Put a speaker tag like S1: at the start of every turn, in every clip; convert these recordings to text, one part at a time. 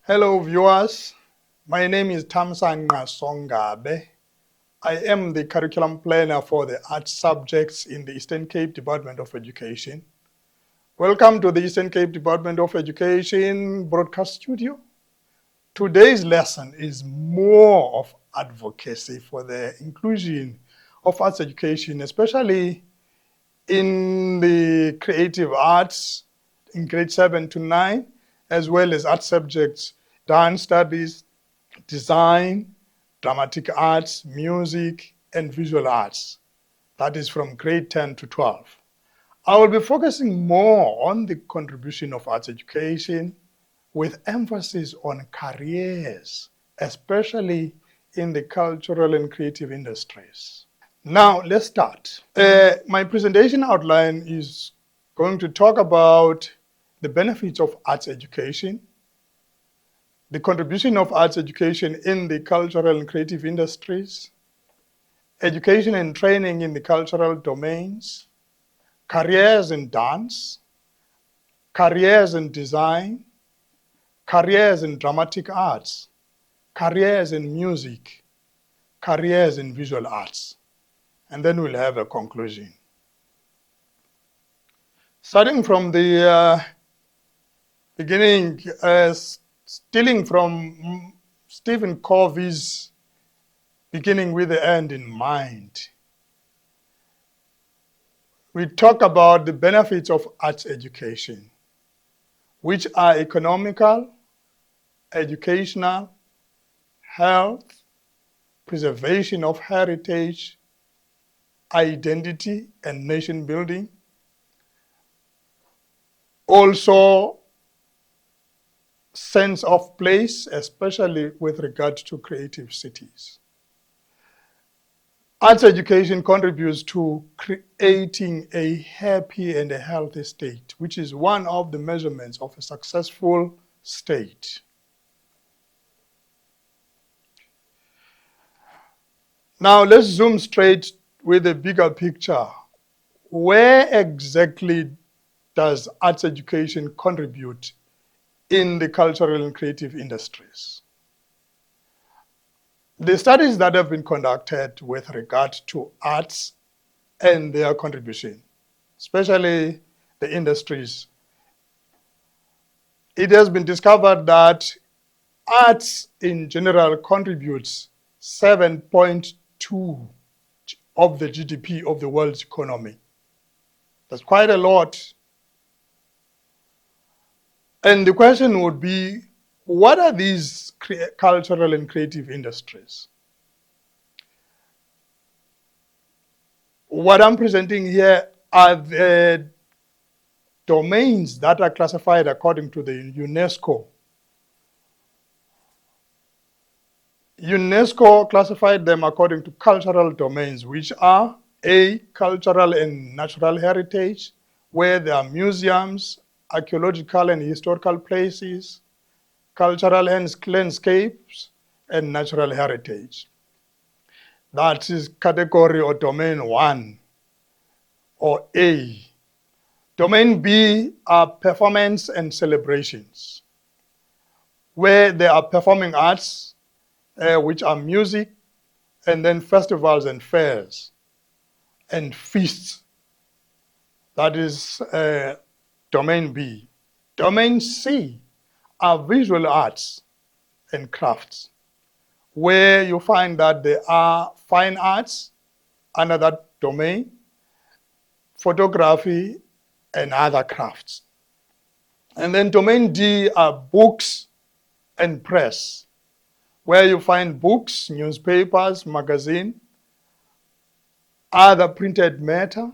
S1: Hello viewers, my name is Tamsan Songabe. I am the curriculum planner for the art subjects in the Eastern Cape Department of Education. Welcome to the Eastern Cape Department of Education broadcast studio. Today's lesson is more of advocacy for the inclusion of arts education, especially in the creative arts in grade 7 to 9, as well as art subjects, dance studies, design, dramatic arts, music, and visual arts. That is from grade 10 to 12. I will be focusing more on the contribution of arts education with emphasis on careers, especially in the cultural and creative industries. Now, let's start. My presentation outline is going to talk about the benefits of arts education, the contribution of arts education in the cultural and creative industries, education and training in the cultural domains, careers in dance, careers in design, careers in dramatic arts, careers in music, careers in visual arts. And then we'll have a conclusion. Starting from the beginning, stealing from Stephen Covey's Beginning with the End in Mind, we talk about the benefits of arts education, which are economical, educational, health, preservation of heritage, identity, and nation building. Also, sense of place, especially with regard to creative cities. Arts education contributes to creating a happy and a healthy state, which is one of the measurements of a successful state. Now let's zoom straight with a bigger picture. Where exactly does arts education contribute in the cultural and creative industries? The studies that have been conducted with regard to arts and their contribution, especially the industries, it has been discovered that arts in general contributes 7.2 of the GDP of the world's economy. That's quite a lot. And the question would be, what are these cultural and creative industries? What I'm presenting here are the domains that are classified according to the UNESCO. UNESCO classified them according to cultural domains, which are A, cultural and natural heritage, where there are museums, archaeological and historical places, cultural landscapes, and natural heritage. That is category or domain 1, or A. Domain B are performance and celebrations, where there are performing arts, which are music, and then festivals and fairs, and feasts. That is domain B. Domain C are visual arts and crafts, where you find that there are fine arts under that domain, photography, and other crafts. And then domain D are books and press, where you find books, newspapers, magazine, other printed matter,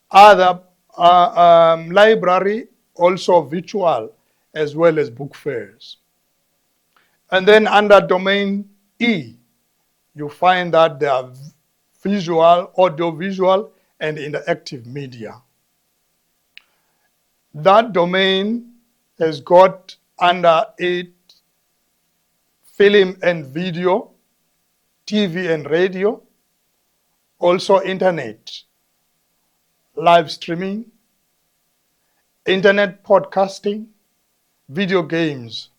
S1: other library, also virtual, as well as book fairs. And then under domain E, you find that there are visual, audiovisual, and interactive media. That domain has got under it film and video, TV and radio, also internet, live streaming, internet podcasting, video games,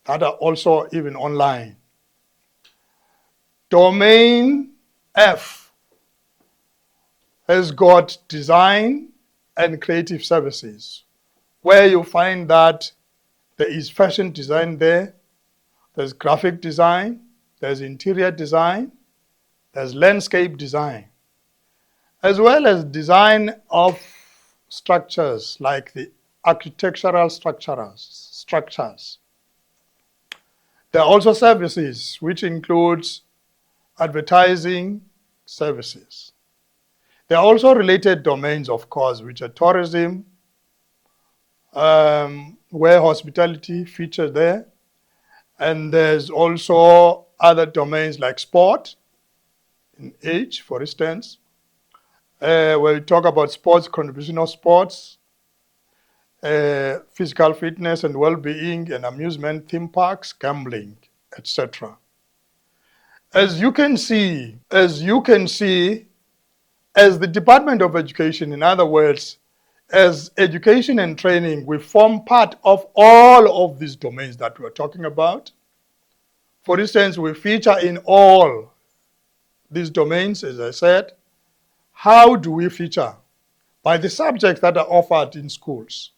S1: that are also even online. Domain F has got design and creative services, where you find that there is fashion design there, there's graphic design, there's interior design, there's landscape design, as well as design of structures like the architectural structures. There are also services, which includes advertising services. There are also related domains, of course, which are tourism, where hospitality features there. And there's also other domains like sport, in H, for instance, where we talk about sports, contribution of sports, physical fitness and well-being, and amusement, theme parks, gambling, etc. As you can see, as the Department of Education, in other words, as education and training, we form part of all of these domains that we're talking about. For instance, we feature in all these domains, as I said. How do we feature? By the subjects that are offered in schools.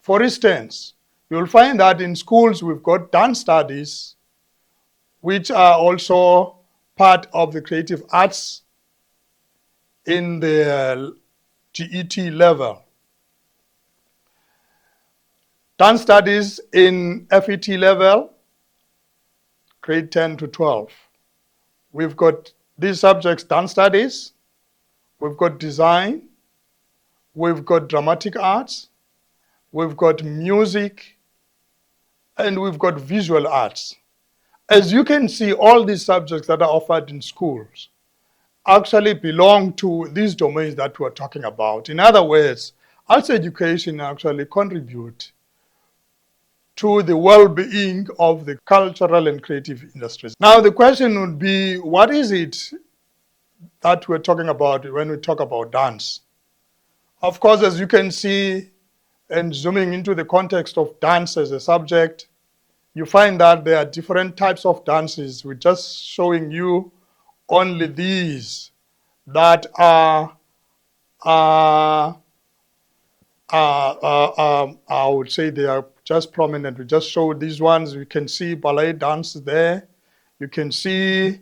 S1: For instance, you'll find that in schools we've got dance studies, which are also part of the creative arts in the GET level. Dance studies in FET level, grade 10 to 12. We've got these subjects, dance studies, we've got design, we've got dramatic arts, we've got music, and we've got visual arts. As you can see, all these subjects that are offered in schools actually belong to these domains that we're talking about. In other words, arts education actually contributes to the well-being of the cultural and creative industries. Now the question would be, what is it that we're talking about when we talk about dance? Of course, as you can see, and zooming into the context of dance as a subject, you find that there are different types of dances. We're just showing you only these that are I would say they are just prominent. We just showed these ones. You can see ballet dance there. You can see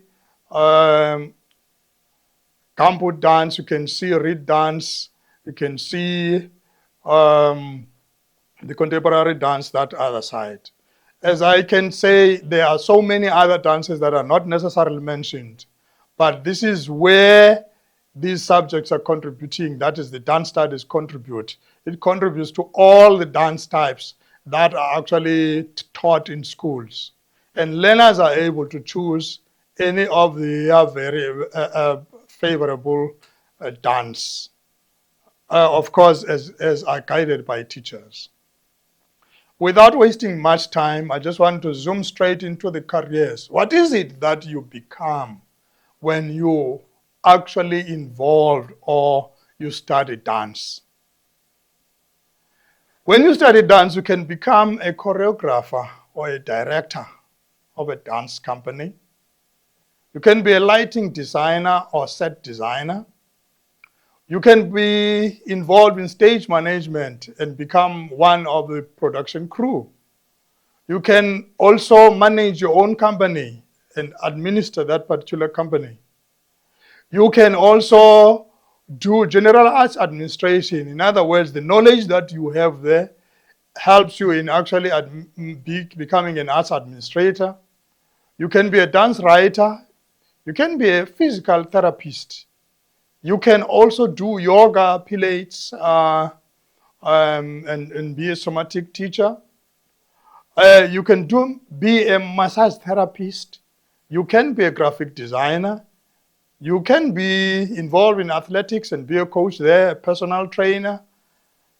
S1: gambut dance. You can see reed dance. You can see the contemporary dance, that other side. As I can say, there are so many other dances that are not necessarily mentioned, but this is where these subjects are contributing. That is, the dance studies contribute. It contributes to all the dance types that are actually taught in schools. And learners are able to choose any of the very favorable dance, of course, as are guided by teachers. Without wasting much time, I just want to zoom straight into the careers. What is it that you become when you actually involved or you study dance? When you study dance, you can become a choreographer or a director of a dance company. You can be a lighting designer or set designer. You can be involved in stage management and become one of the production crew. You can also manage your own company and administer that particular company. You can also do general arts administration. In other words, the knowledge that you have there helps you in actually becoming an arts administrator. You can be a dance writer. You can be a physical therapist. You can also do yoga, pilates, and be a somatic teacher. You can be a massage therapist. You can be a graphic designer. You can be involved in athletics and be a coach there, a personal trainer.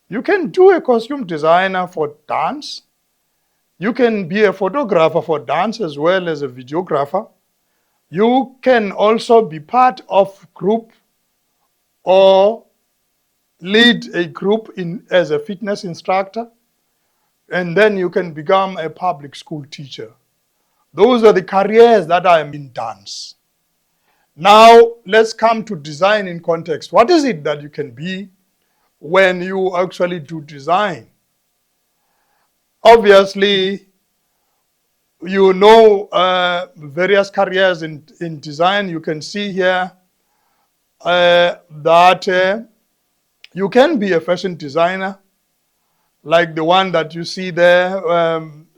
S1: You can do a costume designer for dance. You can be a photographer for dance as well as a videographer. You can also be part of group or lead a group as a fitness instructor. and then you can become a public school teacher. Those are the careers that are in dance. Now, let's come to design in context. What is it that you can be when you actually do design? Obviously, you know various careers in design. You can see here that you can be a fashion designer, like the one that you see there,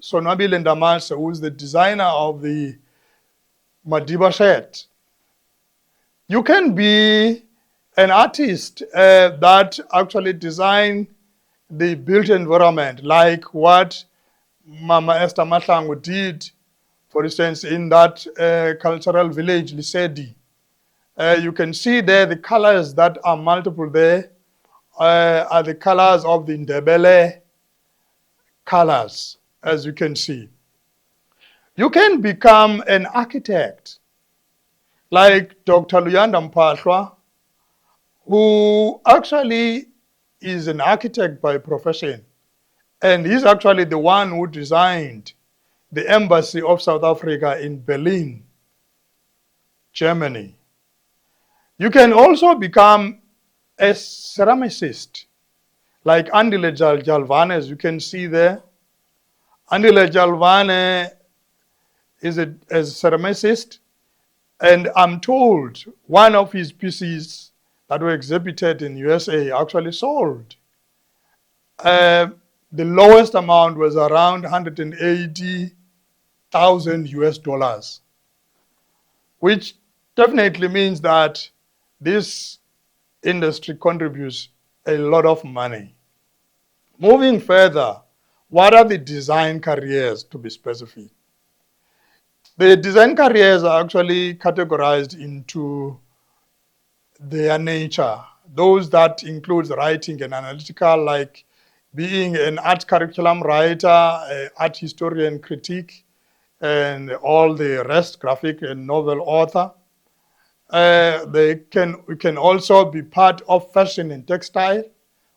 S1: Sonwabile Ndamase, who is the designer of the Madiba shirt. You can be an artist that actually design the built environment, like what Mama Esther Mahlangu did, for instance, in that cultural village, Lisedi. You can see there the colors that are multiple there are the colors of the Ndebele colors, as you can see. You can become an architect, like Dr. Luyanda Mpahlwa, who actually is an architect by profession. And he's actually the one who designed the embassy of South Africa in Berlin, Germany. You can also become a ceramicist, like Andile Jalvane, as you can see there. Andile Jalvane is a ceramicist, and I'm told one of his pieces that were exhibited in USA actually sold. The lowest amount was around 180,000 US dollars, which definitely means that this industry contributes a lot of money. Moving further, what are the design careers, to be specific? The design careers are actually categorized into their nature. Those that includes writing and analytical, like being an art curriculum writer, art historian critique, and all the rest, graphic and novel author. We can also be part of fashion and textile,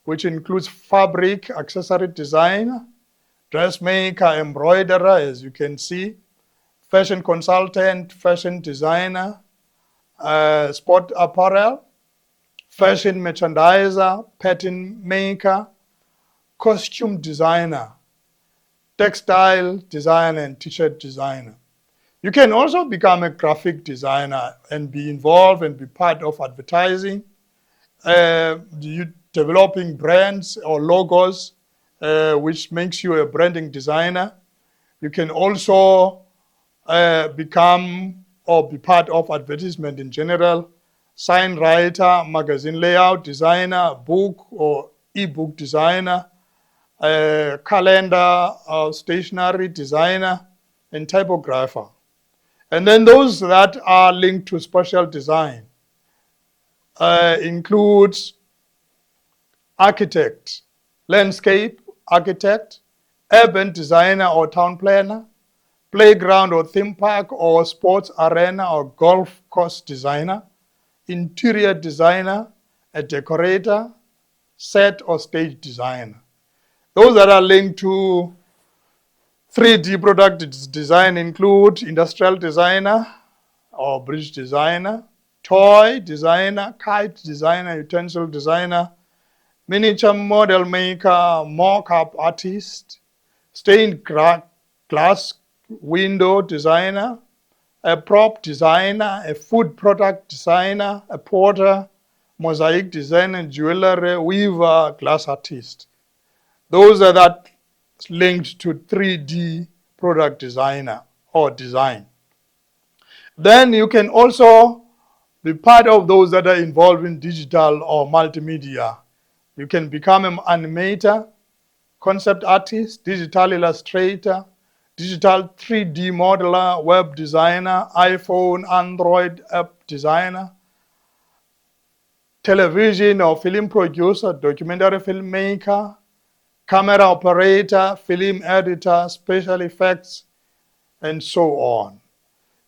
S1: which includes fabric, accessory design, dressmaker, embroiderer, as you can see, fashion consultant, fashion designer, sport apparel, fashion merchandiser, pattern maker, costume designer, textile designer, and t-shirt designer. You can also become a graphic designer and be involved and be part of advertising, developing brands or logos, which makes you a branding designer. You can also become or be part of advertisement in general, sign writer, magazine layout designer, book or e-book designer, calendar or stationery designer, and typographer. And then those that are linked to spatial design includes architect, landscape architect, urban designer or town planner, playground or theme park or sports arena or golf course designer, interior designer, a decorator, set or stage designer. Those that are linked to 3D product design include industrial designer or bridge designer, toy designer, kite designer, utensil designer, miniature model maker, mock-up artist, stained glass window designer, a prop designer, a food product designer, a porter, mosaic designer, jewelry, weaver, glass artist. Those are that linked to 3D product designer or design. Then you can also be part of those that are involved in digital or multimedia. You can become an animator, concept artist, digital illustrator, digital 3D modeler, web designer, iPhone, Android app designer, television or film producer, documentary filmmaker, camera operator, film editor, special effects, and so on.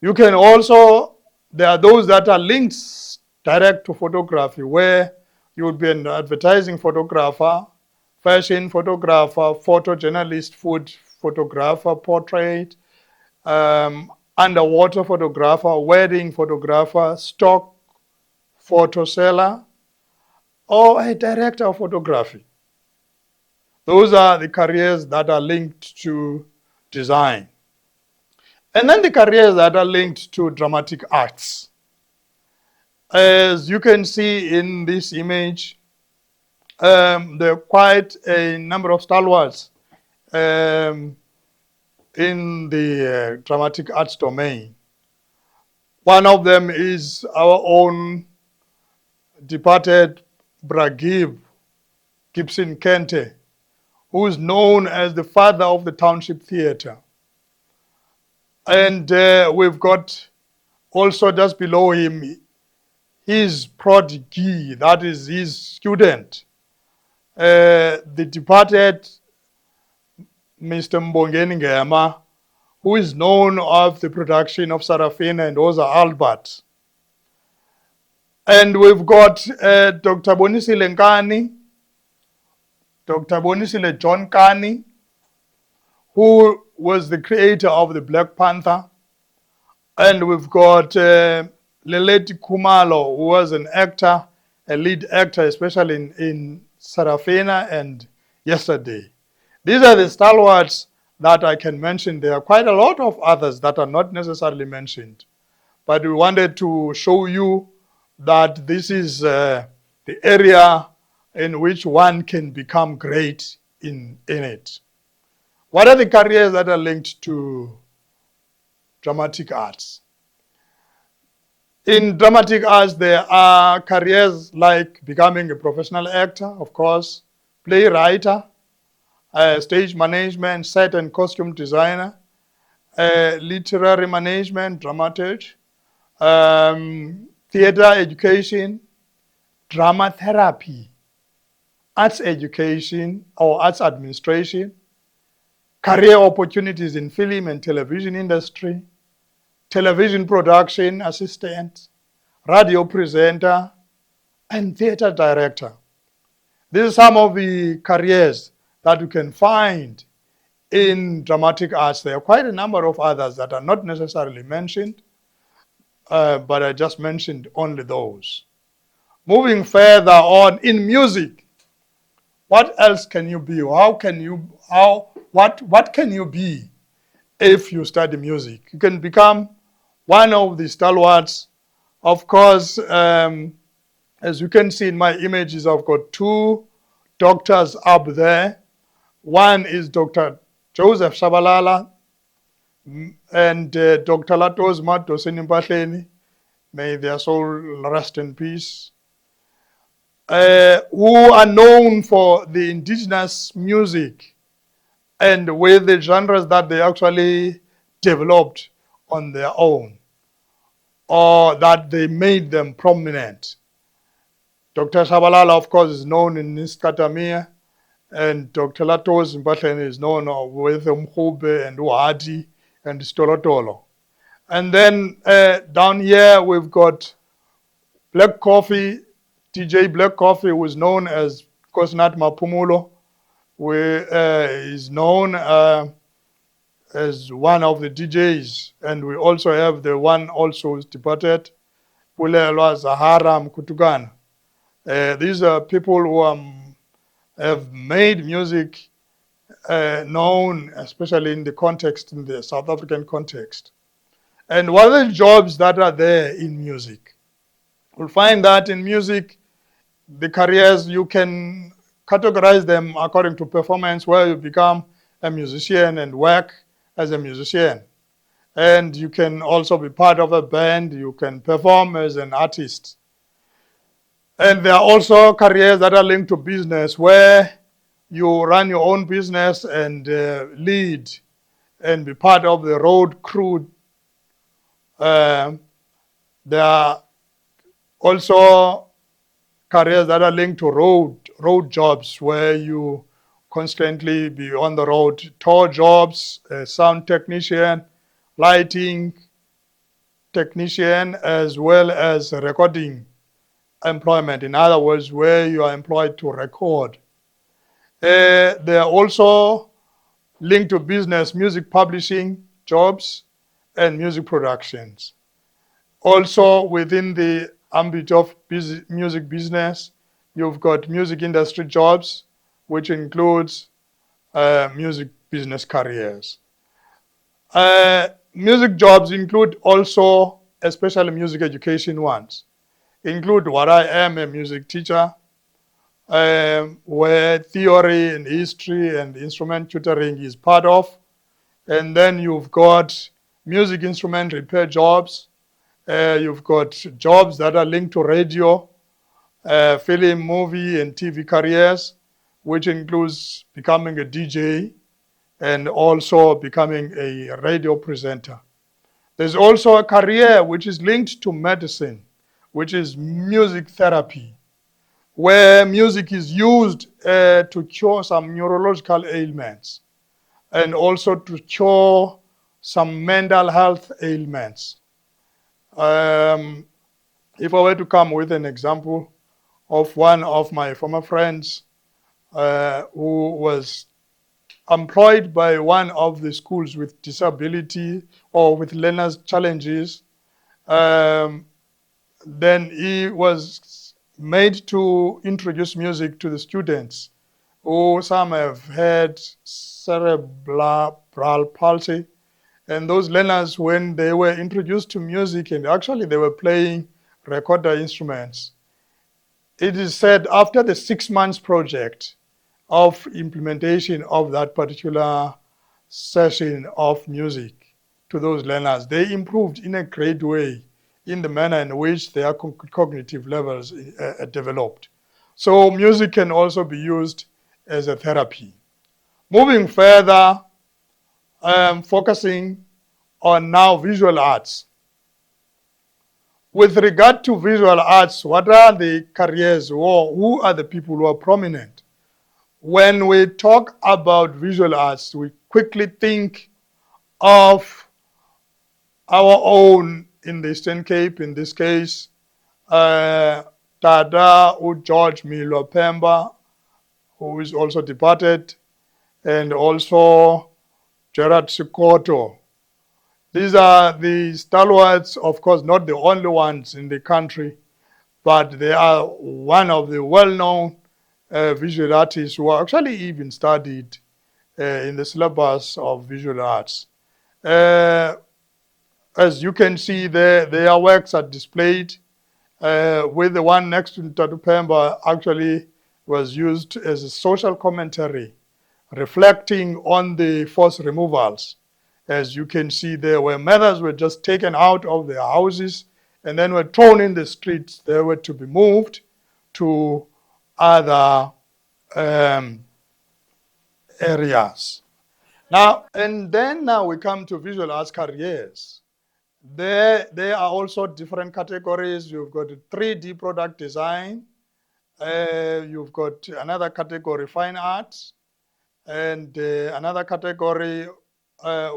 S1: You can also, there are those that are linked direct to photography, where you would be an advertising photographer, fashion photographer, photojournalist, food photographer, portrait, underwater photographer, wedding photographer, stock photo seller, or a director of photography. Those are the careers that are linked to design. And then the careers that are linked to dramatic arts. As you can see in this image, there are quite a number of stalwarts in the dramatic arts domain. One of them is our own departed Bragib Gibson Kente, who is known as the father of the Township Theatre. And we've got also just below him his prodigy, that is his student, the departed Mr. Mbongeni Ngema, who is known of the production of Sarafina and Oza Albert. And we've got Dr. Bonisile Nkani, Dr. Bonisile John Kani, who was the creator of the Black Panther. And we've got Leleti Kumalo, who was an actor, a lead actor, especially in Sarafina and Yesterday. These are the stalwarts that I can mention. There are quite a lot of others that are not necessarily mentioned. But we wanted to show you that this is the area in which one can become great in it. What are the careers that are linked to dramatic arts? In dramatic arts, there are careers like becoming a professional actor, of course, playwright, stage management, set and costume designer, literary management, dramaturge, theater education, drama therapy, arts education or arts administration, career opportunities in film and television industry, television production assistant, radio presenter, and theater director. These are some of the careers that you can find in dramatic arts. There are quite a number of others that are not necessarily mentioned, but I just mentioned only those. Moving further on, in music, what else can you be? What can you be if you study music? You can become one of the stalwarts. Of course, as you can see in my images, I've got two doctors up there. One is Dr. Joseph Shabalala and Dr. Latos Matoseni Mpahleni. May their soul rest in peace. Who are known for the indigenous music and with the genres that they actually developed on their own or that they made them prominent. Dr. Shabalala, of course, is known in Niskatamia, and Dr. Latos Mpahleni is known with Mkhube and Uhadi and Stolotolo. And then down here we've got Black Coffee, DJ Black Coffee, who is known as Kosnat Mapumulo, who is known as one of the DJs. And we also have the one also who's departed, Pulelwa Zahara Mkutukana. These are people who have made music known, especially in the context, in the South African context. And what are the jobs that are there in music? We'll find that in music, the careers, you can categorize them according to performance, where you become a musician and work as a musician. And you can also be part of a band, you can perform as an artist. And there are also careers that are linked to business, where you run your own business and lead and be part of the road crew. There are also careers that are linked to road jobs, where you constantly be on the road. Tour jobs, sound technician, lighting technician, as well as recording employment. In other words, where you are employed to record. They are also linked to business, music publishing, jobs, and music productions. Also, within the ambit of music business, you've got music industry jobs, which includes music business careers. Music jobs include also, especially music education ones, include what I am, a music teacher, where theory and history and instrument tutoring is part of. And then you've got music instrument repair jobs. You've got jobs that are linked to radio, film, movie, and TV careers, which includes becoming a DJ and also becoming a radio presenter. There's also a career which is linked to medicine, which is music therapy, where music is used to cure some neurological ailments and also to cure some mental health ailments. If I were to come with an example of one of my former friends who was employed by one of the schools with disability or with learners' challenges, then he was made to introduce music to the students who some have had cerebral palsy. And those learners, when they were introduced to music and actually they were playing recorder instruments, it is said after the 6 months project of implementation of that particular session of music to those learners, they improved in a great way in the manner in which their cognitive levels developed. So music can also be used as a therapy. Moving further, focusing on now visual arts. With regard to visual arts, what are the careers or who are the people who are prominent? When we talk about visual arts, we quickly think of our own in the Eastern Cape, in this case, Tada George Milo Pemba, who is also departed, and also Gerard Sikoto. These are the stalwarts, of course, not the only ones in the country, but they are one of the well-known visual artists who are actually even studied in the syllabus of visual arts. As you can see there, their works are displayed. With the one next to Tatu Pemba actually was used as a social commentary, reflecting on the forced removals. As you can see there, where mothers were just taken out of their houses and then were thrown in the streets. They were to be moved to other areas. Now we come to visual arts careers. There are also different categories. You've got 3D product design. You've got another category, fine arts, and another category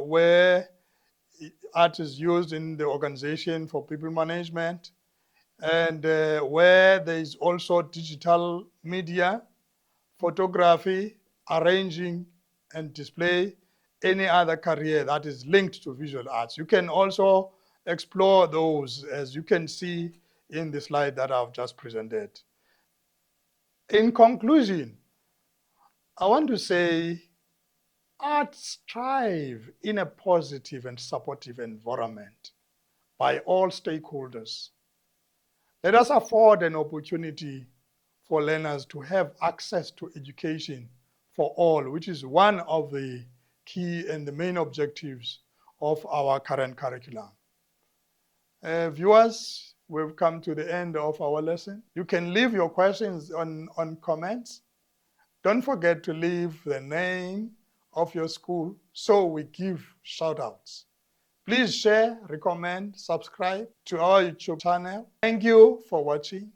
S1: where art is used in the organization for people management, and where there is also digital media, photography, arranging and display, any other career that is linked to visual arts. You can also explore those, as you can see in the slide that I've just presented. In conclusion, I want to say arts thrive in a positive and supportive environment by all stakeholders. Let us afford an opportunity for learners to have access to education for all, which is one of the key and the main objectives of our current curriculum. Viewers, we've come to the end of our lesson. You can leave your questions on comments. Don't forget to leave the name of your school so we give shout outs. Please share, recommend, subscribe to our YouTube channel. Thank you for watching.